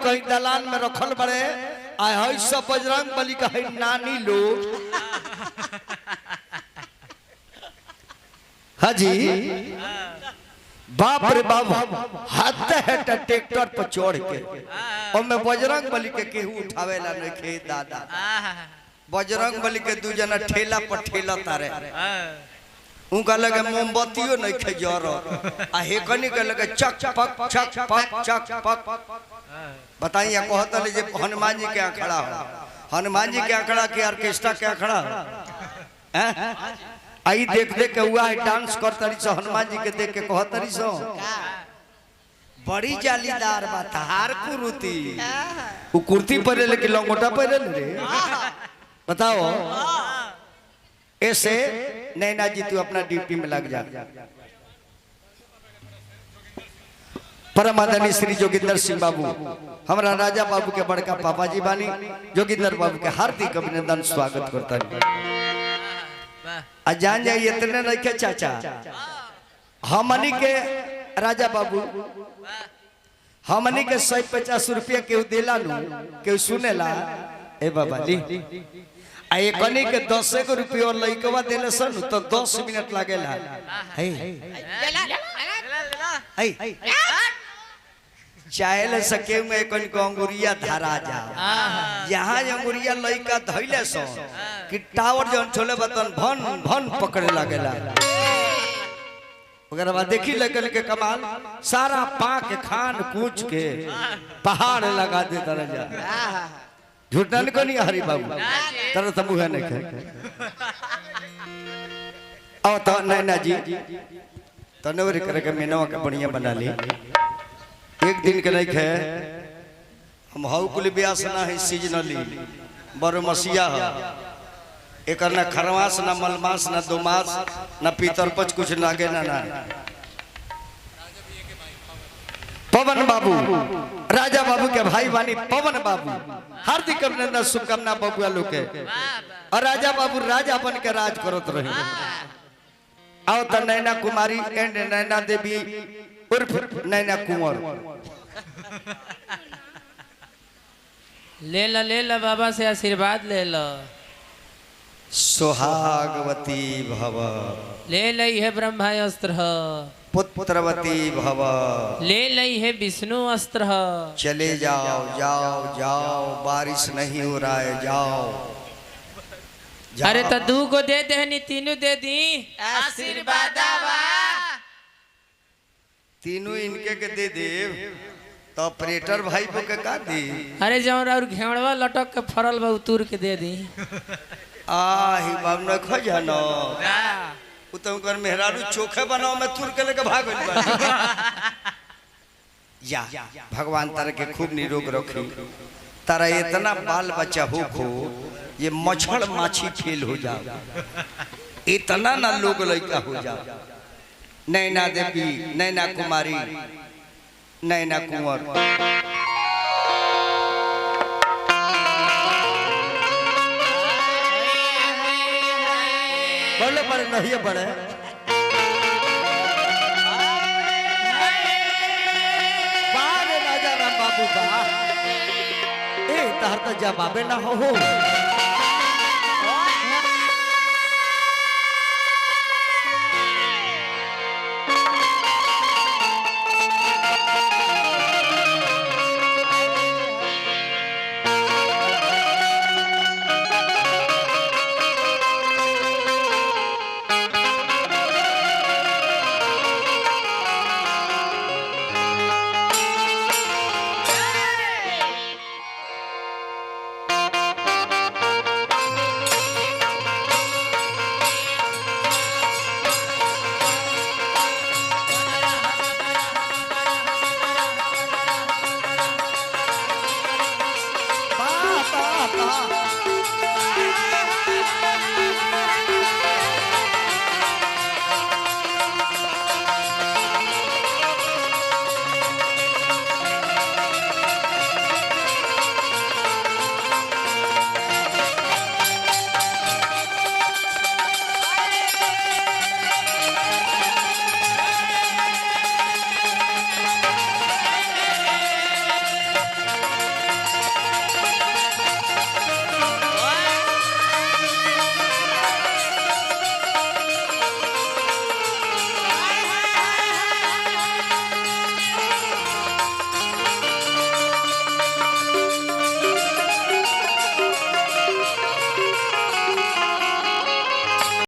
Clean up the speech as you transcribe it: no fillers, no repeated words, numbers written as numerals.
कहीं दलान में रखल बड़े आय है सब बजरंग बली का है नानी लोग। हाँ जी बाप रे बाप हाथ है ट्रैक्टर पर चढ़ के और मैं बजरंग बली के केहू उठावेला नहीं खे दादा। बजरंग बली के दू जना ठेला पर ठेला तारे उनका लगे मोमबत्तियों नहीं खे जर आ हेकनी के लगे चक पक चक पक चक पक। बताइए कहता ले जे हनुमान जी क्या खड़ा हो, हनुमान जी क्या खड़ा कि ऑर्केस्ट्रा क्या खड़ा है। आई देख देख के हुआ है डांस करतरी सो हनुमान जी के देख के कहतरी सो बड़ी जालीदार बात हार कुर्ती वो कुर्ती पहले लेकिन लंगोटा पहले रे बताओ। ऐसे नैना जी तू अपना ड्यूटी में लग जा। परम आदरणीय श्री जोगिंदर सिंह बाबू हमारा राजा बाबू के बड़का पापा जी बानी जोगिंदर बाबू के हार्दिक अभिनंदन स्वागत करता है। जान जाइए इतने नहीं के चाचा हमनी के राजा बाबू हमनी के 150 रुपया केहू दिला नु केहू सुनेला ए बाबा ली आ एकनी के 10 रुपया लइकवा देले सन तो 10 मिनट लागेला। चाहे सके में एकन को अंगुरिया धरा जा यहाँ अंगुरिया लइका धइले सो कि टावर जन छोले बतन भन भन पकड़े लागेला। अगर बाद देखी लेकिन के कमाल सारा पाक खान कूच के पहाड़ लगा दे तरजा झूठन को नहीं हरी बाबू तरह तो मुँह नहीं खे और तो नैना जी तो नवरी करके मीनवा के बढ़िया बना ली एक दिन के नहीं खे हम हाउ कुल ब्यास ना है सीजनली बरो मसिया है एक ना खरवास ना मलमास ना दोमास ना पीतर पच कुछ लागे ना ना। पवन बाबू राजा बाबू के भाई बानी पवन बाबू हार्दिक अभिनंदन शुभकामना बबुआ लोग के और राजा बाबू राजा बन के राज करत रहे। आओ तो नैना कुमारी एंड नैना देवी उर्फ नैना कुंवर ले ला बाबा से आशीर्वाद ले लो। सुहागवती भव ले लई है ब्रह्मास्त्र पुत्रवती भव ले लई है विष्णु अस्त्र। चले जाओ जाओ जाओ बारिश नहीं हो रहा है जाओ, जाओ। अरे तो 2 को दे दे नी तीनों दे दी आशीर्वाद तीनों इनके के दे दे तो ऑपरेटर भाई को के का दी। अरे जाओ और घेवड़वा लटक के फरल बा उतूर के दे दी आही बाब न खजानो उतम कर मेहरारू चोखे बनाओ मैं तुर के लेके भाग गइल बा। या भगवान तारा के खूब निरोग रखी तारा इतना बाल बच्चा हो खो ये मछड़ माछी फेल हो जाओ इतना ना लोग लइका हो जाओ। नैना देवी नैना कुमारी नैना कुंवर बोले पर नहीं बड़े बारे राजा राम बाबू बा ए तहर तो जवाबे ना हो